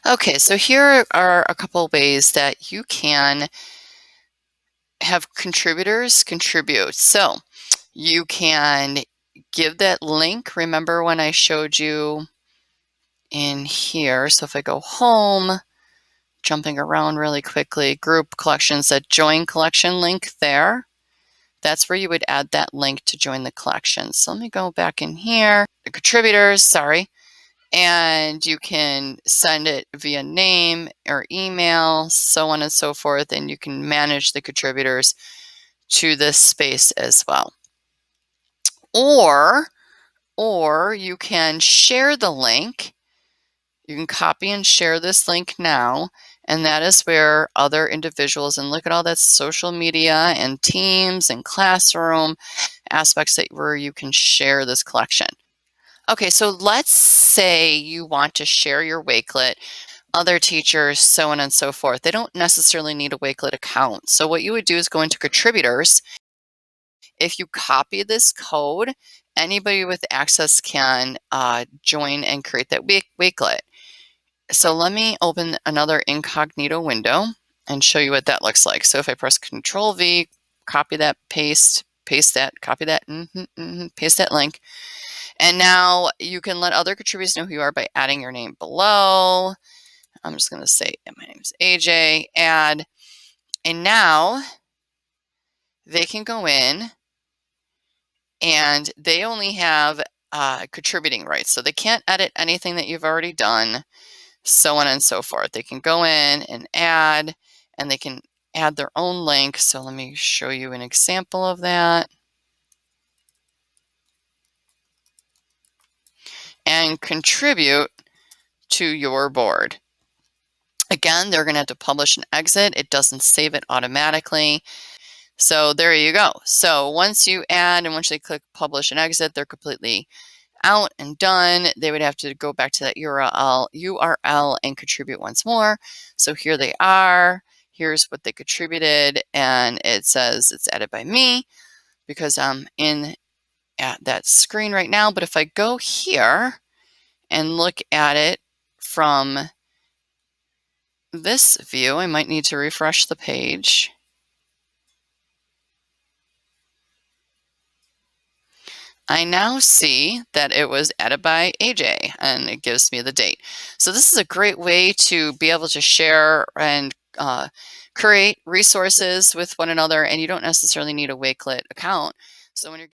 Okay, so here are a couple ways that you can have contributors contribute. So you can give that link. Remember when I showed you in here? So if I go home, jumping around really quickly, group collections, that join collection link there. That's where you would add that link to join the collection. So let me go back in here, the contributors, sorry, and you can send it via name or email, so on and so forth, and you can manage the contributors to this space as well. Or you can share the link. You can copy and share this link now, and that is where other individuals, and look at all that social media and Teams and Classroom aspects where you can share this collection. Okay, so let's say you want to share your Wakelet, other teachers, so on and so forth. They don't necessarily need a Wakelet account. So what you would do is go into contributors. If you copy this code, anybody with access can join and create that Wakelet. So let me open another incognito window and show you what that looks like. So if I press Control V, copy that, paste that, copy that, paste that link. And now you can let other contributors know who you are by adding your name below. I'm just going to say, my name is AJ, add. And now they can go in and they only have contributing rights. So they can't edit anything that you've already done, so on and so forth. They can go in and add, and they can add their own link. So let me show you an example of that. And contribute to your board. Again, they're going to have to publish and exit. It doesn't save it automatically. So there you go. So once you add and once they click publish and exit, they're completely out and done. They would have to go back to that URL and contribute once more. So here they are. Here's what they contributed, and it says it's added by me because I'm in at that screen right now. But if I go here and look at it from this view, I might need to refresh the page. I now see that it was added by AJ, and it gives me the date. So this is a great way to be able to share and create resources with one another, and you don't necessarily need a Wakelet account. So when you're